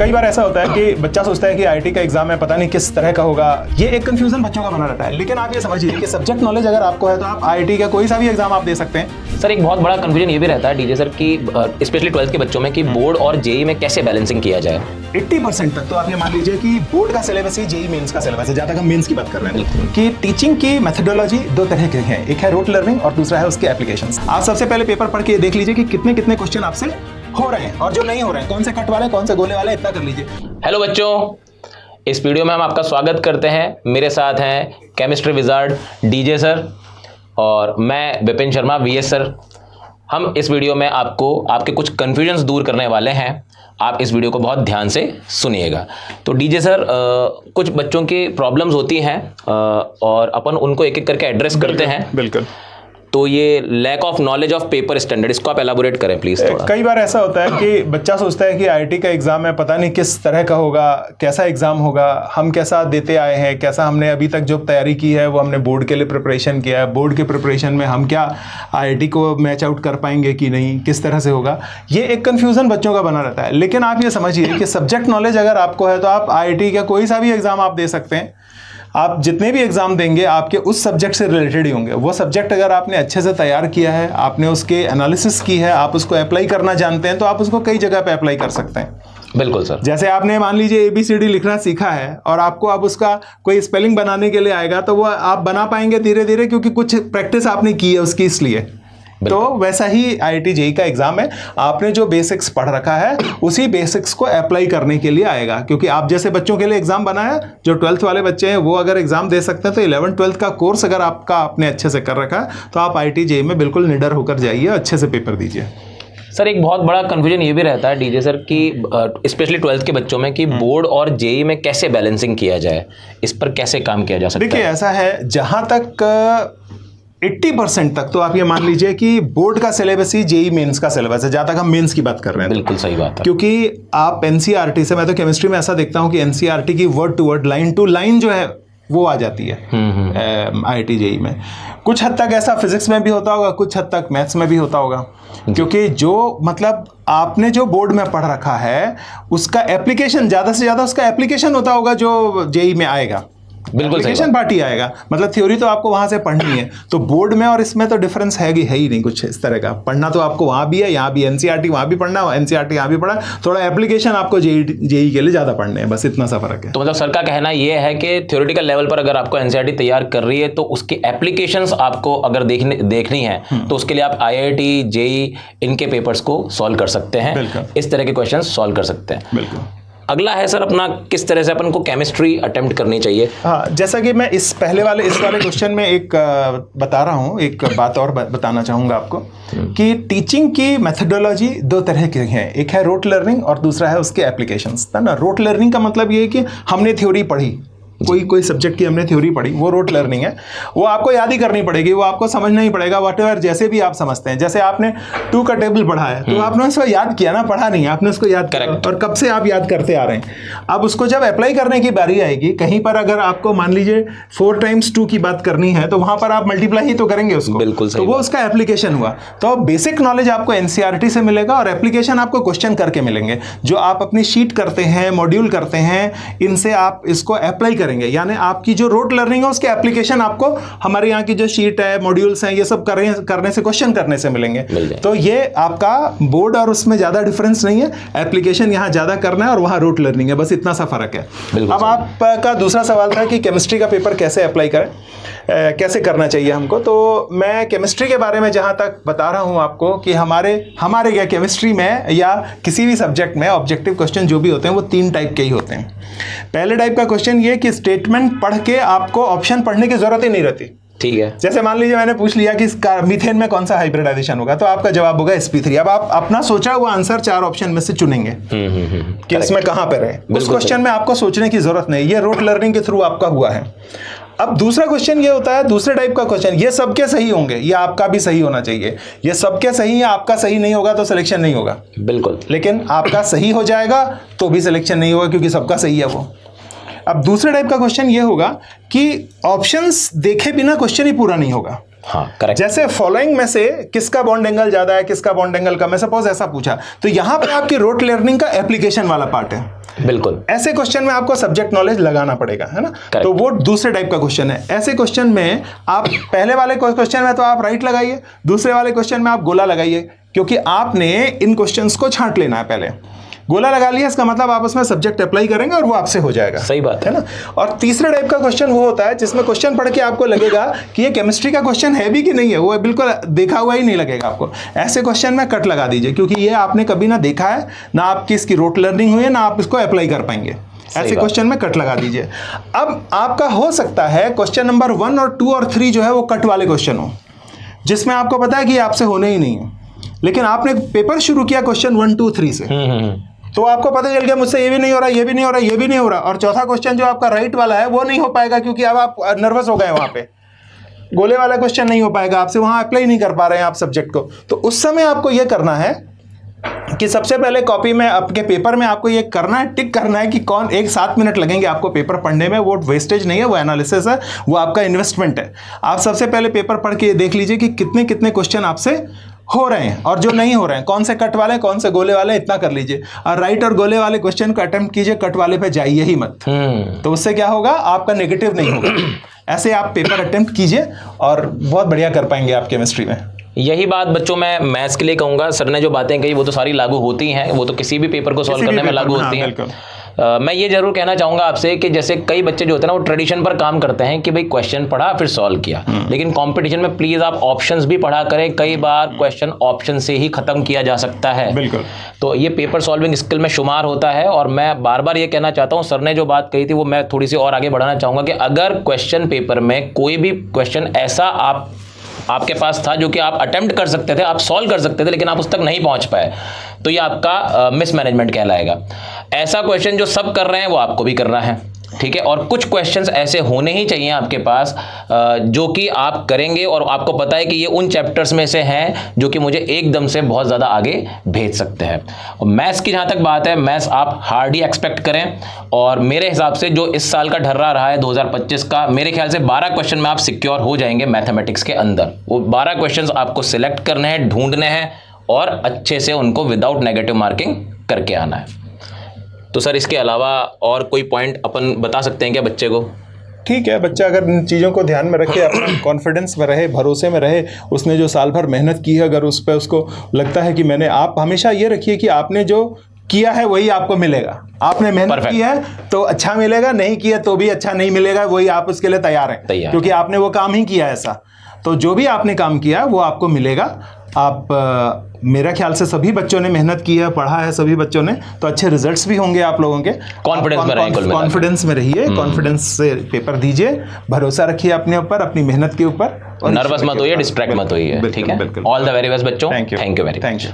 कई बार ऐसा होता है कि बच्चा सोचता है कि आईआईटी का एग्जाम है, पता नहीं किस तरह का होगा। ये एक कंफ्यूजन बच्चों का बना रहता है। लेकिन आप ये समझिए कि सब्जेक्ट नॉलेज अगर आपको है तो आप आईआईटी का कोई सा भी एग्जाम आप दे सकते हैं। सर एक बहुत बड़ा कंफ्यूजन ये भी रहता है डीजे सर कि स्पेशली 12th के बच्चों में कि बोर्ड और जेई में कैसे बैलेंसिंग किया जाए। 80% तक तो आप ये मान लीजिए कि बोर्ड का सिलेबस ही जेई मेंस का सिलेबस है, जहाँ तक हम मेंस की बात कर रहे हैं। कि टीचिंग की मेथोडोलॉजी दो तरह के हैं, एक है रोट लर्निंग और दूसरा है उसके एप्लीकेशंस। आप सबसे पहले पेपर पढ़ के देख लीजिए कि कितने कितने क्वेश्चन आपसे हो रहे हैं और जो नहीं हो रहे हैं, कौन से कट वाले कौन से गोले वाले, इतना कर लीजिए। हेलो बच्चों, इस वीडियो में हम आपका स्वागत करते हैं। मेरे साथ हैं केमिस्ट्री विजार्ड डीजे सर और मैं विपिन शर्मा वीएस सर। हम इस वीडियो में आपको आपके कुछ कन्फ्यूजन्स दूर करने वाले हैं। आप इस वीडियो को बहुत ध्यान से सुनिएगा। तो डीजे सर, कुछ बच्चों की प्रॉब्लम्स होती हैं और अपन उनको एक एक करके एड्रेस करते हैं। बिल्कुल। तो ये lack of knowledge of paper standard, इसको आप एलाबोरेट करें प्लीज थोड़ा। कई बार ऐसा होता है कि बच्चा सोचता है कि आईआईटी का एग्जाम है, पता नहीं किस तरह का होगा, कैसा एग्जाम होगा, हम कैसा देते आए हैं, कैसा हमने अभी तक जो तैयारी की है वो हमने बोर्ड के लिए प्रिपरेशन किया है, बोर्ड के प्रिपरेशन में हम क्या आईआईटी को मैच आउट कर पाएंगे कि नहीं, किस तरह से होगा। ये एक कन्फ्यूजन बच्चों का बना रहता है। लेकिन आप ये समझिए कि सब्जेक्ट नॉलेज अगर आपको है तो आप आईआईटी का कोई सा भी एग्जाम आप दे सकते हैं। आप जितने भी एग्जाम देंगे आपके उस सब्जेक्ट से रिलेटेड ही होंगे। वो सब्जेक्ट अगर आपने अच्छे से तैयार किया है, आपने उसके एनालिसिस की है, आप उसको अप्लाई करना जानते हैं, तो आप उसको कई जगह पे अप्लाई कर सकते हैं। बिल्कुल सर। जैसे आपने मान लीजिए ABCD लिखना सीखा है और आपको अब उसका कोई स्पेलिंग बनाने के लिए आएगा तो वो आप बना पाएंगे धीरे धीरे, क्योंकि कुछ प्रैक्टिस आपने की है उसकी, इसलिए। तो वैसा ही आईआईटी जेई का एग्जाम है। आपने जो बेसिक्स पढ़ रखा है उसी बेसिक्स को अप्लाई करने के लिए आएगा। क्योंकि आप जैसे बच्चों के लिए एग्जाम बना है, जो 12th वाले बच्चे हैं वो अगर एग्जाम दे सकते हैं, तो 11th 12th का कोर्स अगर आपका आपने अच्छे से कर रखा है तो आप आईआईटी जेई में बिल्कुल निडर होकर जाइए, अच्छे से पेपर दीजिए। सर एक बहुत बड़ा कंफ्यूजन ये भी रहता है डीजे सर कि स्पेशली 12th के बच्चों में कि बोर्ड और जेई में कैसे बैलेंसिंग किया जाए, इस पर कैसे काम किया जा सकता है। देखिए ऐसा है, जहां तक 80% तक तो आप ये मान लीजिए कि बोर्ड का सिलेबस ही जेई मेंस का सिलेबस है, जहाँ तक हम मेंस की बात कर रहे हैं। बिल्कुल सही बात है। क्योंकि आप एनसीईआरटी से, मैं तो केमिस्ट्री में ऐसा देखता हूँ कि एनसीईआरटी की word to word, line to line जो है वो आ जाती है आईआईटी जेई में। कुछ हद तक ऐसा फिजिक्स में भी होता होगा, कुछ हद तक मैथ्स में भी होता होगा। क्योंकि जो मतलब आपने जो बोर्ड में पढ़ रखा है उसका एप्लीकेशन, ज़्यादा से ज़्यादा उसका एप्लीकेशन होता होगा जो जेई में आएगा। बिल्कुल एप्लीकेशन पार्ट ही आएगा। मतलब थ्योरी तो आपको वहां से पढ़नी है, तो बोर्ड में और इसमें तो डिफरेंस है ही नहीं कुछ इस तरह का। पढ़ना तो आपको वहां भी है, यहाँ भी एनसीईआरटी वहां भी पढ़ना, एनसीईआरटी यहाँ भी पढ़ा, थोड़ा एप्लीकेशन आपको जेई के लिए ज्यादा पढ़ने हैं, बस इतना सा फर्क है। तो मतलब सर का कहना ये है कि थ्योरेटिकल लेवल पर अगर आपको एनसीईआरटी तैयार कर रही है तो उसकी एप्लीकेशंस आपको अगर देखनी है तो उसके लिए आप आईआईटी जेई इनके पेपर्स को सॉल्व कर सकते हैं, इस तरह के क्वेश्चन सॉल्व कर सकते हैं। बिल्कुल। अगला है सर अपना, किस तरह से अपन को केमिस्ट्री अटेम्प्ट करनी चाहिए। हाँ, जैसा कि मैं इस वाले क्वेश्चन में एक बता रहा हूँ, एक बात और बताना चाहूँगा आपको कि टीचिंग की मेथोडोलॉजी दो तरह की है, एक है रोट लर्निंग और दूसरा है उसके एप्लीकेशंस, है ना। रोट लर्निंग का मतलब ये है कि हमने थ्योरी पढ़ी, कोई सब्जेक्ट की हमने थ्योरी पढ़ी, वो रोट लर्निंग है। वो आपको याद ही करनी पड़ेगी, वो आपको समझना ही पड़ेगा, व्हाटएवर जैसे भी आप समझते हैं। जैसे आपने 2 का टेबल पढ़ा है तो आपने उसको याद किया ना, पढ़ा नहीं, आपने उसको याद किया और कब से आप याद करते आ रहे हैं। अब उसको जब अप्लाई करने की बारी आएगी, कहीं पर अगर आपको मान लीजिए 4 × 2 की बात करनी है तो वहां पर आप मल्टीप्लाई ही तो करेंगे उसको। बिल्कुल सही। तो वो उसका एप्लीकेशन हुआ। तो बेसिक नॉलेज आपको एनसीईआरटी से मिलेगा और एप्लीकेशन आपको क्वेश्चन करके मिलेंगे, जो आप अपनी शीट करते हैं, मॉड्यूल करते हैं, इनसे आप इसको अप्लाई करेंगे। यानी आपकी जो रोट लर्निंग है उसके एप्लीकेशन आपको हमारे यहाँ की जो शीट है, मॉड्यूल्स हैं, ये सब करने से, क्वेश्चन करने से मिलेंगे। तो ये आपका बोर्ड और उसमें ज्यादा डिफरेंस नहीं है, एप्लीकेशन यहाँ ज्यादा करना है और वहाँ रोट लर्निंग है, बस इतना सा फर्क है। अब आपका दूसरा सवाल था कि केमिस्ट्री का पेपर कैसे अप्लाई करें, कैसे करना चाहिए हमको। तो मैं केमिस्ट्री के बारे में जहाँ तक बता रहा हूँ आपको कि हमारे क्या केमिस्ट्री में या किसी भी सब्जेक्ट में ऑब्जेक्टिव क्वेश्चन जो भी होते हैं वो 3 टाइप के ही होते हैं। पहले टाइप का क्वेश्चन ये कि स्टेटमेंट पढ़ के आपको ऑप्शन पढ़ने की जरूरत ही नहीं रहती। ठीक है। जैसे मान लीजिए मैंने पूछ लिया कि मीथेन में कौन सा हाइब्रिडाइजेशन होगा, तो आपका जवाब होगा sp3। अब आप अपना सोचा हुआ आंसर 4 ऑप्शन में से चुनेंगे कि इसमें कहां पर है। उस क्वेश्चन में आपको सोचने की जरूरत नहीं, ये रोट लर्निंग के थ्रू आपका हुआ है। अब दूसरा क्वेश्चन ये होता है, दूसरे टाइप का क्वेश्चन, ये सबके सही होंगे, ये आपका भी सही होना चाहिए। ये सबके सही है, आपका सही नहीं होगा तो सिलेक्शन नहीं होगा। बिल्कुल। लेकिन आपका सही हो जाएगा तो भी सिलेक्शन नहीं होगा, क्योंकि सबका सही है वो। अब दूसरे टाइप का क्वेश्चन ये होगा कि ऑप्शंस देखे बिना क्वेश्चन ही पूरा नहीं होगा। हाँ करेक्ट। जैसे फॉलोइंग में से किसका बॉन्ड एंगल ज्यादा है, किसका बॉन्ड एंगल कम है, सपोज ऐसा पूछा, तो यहां पर आपकी रोट लर्निंग का एप्लीकेशन वाला पार्ट है। बिल्कुल। ऐसे क्वेश्चन में आपको सब्जेक्ट नॉलेज लगाना पड़ेगा, है ना। तो वो दूसरे टाइप का क्वेश्चन है। ऐसे क्वेश्चन में आप पहले वाले क्वेश्चन में तो आप राइट लगाइए, दूसरे वाले क्वेश्चन में आप गोला लगाइए, क्योंकि आपने इन क्वेश्चंस को छांट लेना है। पहले गोला लगा लिया, इसका मतलब आप उसमें सब्जेक्ट अप्लाई करेंगे और वो आपसे हो जाएगा। सही बात है ना। और तीसरे टाइप का क्वेश्चन वो होता है जिसमें क्वेश्चन पढ़ के आपको लगेगा कि ये केमिस्ट्री का क्वेश्चन है भी कि नहीं है, वो बिल्कुल देखा हुआ ही नहीं लगेगा आपको। ऐसे क्वेश्चन में कट लगा दीजिए, क्योंकि ये आपने कभी ना देखा है, ना आपकी इसकी रोट लर्निंग हुई है, ना आप इसको अप्लाई कर पाएंगे। ऐसे क्वेश्चन में कट लगा दीजिए। अब आपका हो सकता है क्वेश्चन नंबर 1 और 2 और 3 जो है वो कट वाले क्वेश्चन हो, जिसमें आपको पता है कि आपसे होने ही नहीं है, लेकिन आपने पेपर शुरू किया क्वेश्चन 1 2 3 से, तो आपको पता चल गया मुझसे ये भी नहीं हो रहा, ये भी नहीं हो रहा, ये भी नहीं हो रहा, और चौथा क्वेश्चन जो आपका राइट वाला है वो नहीं हो पाएगा, क्योंकि अब आप नर्वस हो गए वहां पे। गोले वाला क्वेश्चन नहीं हो पाएगा आपसे, वहां अप्लाई नहीं कर पा रहे हैं आप सब्जेक्ट को। तो उस समय आपको ये करना है कि सबसे पहले कॉपी में आपके पेपर में आपको ये करना है, टिक करना है कि कौन 1-7 मिनट लगेंगे आपको पेपर पढ़ने में। वो वेस्टेज नहीं है, वो एनालिसिस है, वो आपका इन्वेस्टमेंट है। आप सबसे पहले पेपर पढ़ के देख लीजिए कि कितने कितने क्वेश्चन आपसे हो रहे हैं और जो नहीं हो रहे हैं, कौन से कट वाले कौन से गोले वाले, इतना कर लीजिए। और राइट और गोले वाले क्वेश्चन को अटेम्प्ट कीजिए, कट वाले पे जाइए ही मत। तो उससे क्या होगा, आपका नेगेटिव नहीं होगा। ऐसे आप पेपर अटेम्प्ट कीजिए और बहुत बढ़िया कर पाएंगे आप केमिस्ट्री में। यही बात बच्चों मैं मैथ्स के लिए कहूंगा। सर ने जो बातें कही वो तो सारी लागू होती हैं, वो तो किसी भी पेपर को सॉल्व करने में लागू होती हैं। मैं ये जरूर कहना चाहूंगा आपसे कि जैसे कई बच्चे जो होते हैं ना वो ट्रेडिशन पर काम करते हैं कि भाई क्वेश्चन पढ़ा फिर सॉल्व किया, लेकिन कंपटीशन में प्लीज आप ऑप्शंस भी पढ़ा करें। कई बार क्वेश्चन ऑप्शन से ही खत्म किया जा सकता है। बिल्कुल। तो ये पेपर सॉल्विंग स्किल में शुमार होता है। और मैं बार बार ये कहना चाहता हूँ, सर ने जो बात कही थी वो मैं थोड़ी सी और आगे बढ़ाना चाहूंगा कि अगर क्वेश्चन पेपर में कोई भी क्वेश्चन ऐसा आपके पास था जो कि आप अटेम्प्ट कर सकते थे, आप सॉल्व कर सकते थे, लेकिन आप उस तक नहीं पहुंच पाए, तो ये आपका मिसमैनेजमेंट कहलाएगा। ऐसा क्वेश्चन जो सब कर रहे हैं वो आपको भी करना है, ठीक है। और कुछ क्वेश्चंस ऐसे होने ही चाहिए आपके पास जो कि आप करेंगे और आपको पता है कि ये उन चैप्टर्स में से हैं जो कि मुझे एकदम से बहुत ज़्यादा आगे भेज सकते हैं। और मैथ्स की जहाँ तक बात है, मैथ्स आप हार्ड ही एक्सपेक्ट करें। और मेरे हिसाब से जो इस साल का ढर्रा रहा है 2025 का, मेरे ख्याल से 12 क्वेश्चन में आप सिक्योर हो जाएंगे मैथमेटिक्स के अंदर। वो 12 क्वेश्चन आपको सिलेक्ट करने हैं, ढूंढने हैं और अच्छे से उनको विदाउट नेगेटिव मार्किंग करके आना है। तो सर इसके अलावा और कोई पॉइंट अपन बता सकते हैं क्या बच्चे को? ठीक है, बच्चा अगर इन चीज़ों को ध्यान में रखे, अपना कॉन्फिडेंस में रहे, भरोसे में रहे, उसने जो साल भर मेहनत की है, अगर उस पर उसको लगता है कि आप हमेशा ये रखिए कि आपने जो किया है वही आपको मिलेगा। आपने मेहनत की है तो अच्छा मिलेगा, नहीं किया तो भी अच्छा नहीं मिलेगा, वही आप उसके लिए तैयार हैं, क्योंकि आपने वो काम ही किया ऐसा। तो जो भी आपने काम किया वो आपको मिलेगा। आप मेरा ख्याल से सभी बच्चों ने मेहनत की है, पढ़ा है सभी बच्चों ने, तो अच्छे रिजल्ट्स भी होंगे आप लोगों के। कॉन्फिडेंस में रहिए, कॉन्फिडेंस में रहिए, कॉन्फिडेंस से पेपर दीजिए, भरोसा रखिए अपने ऊपर, अपनी मेहनत के ऊपर, नर्वस मत होइए, डिस्ट्रैक्ट मत होइए, ठीक है। ऑल द वेरी बेस्ट बच्चों, थैंक यू वेरी मच।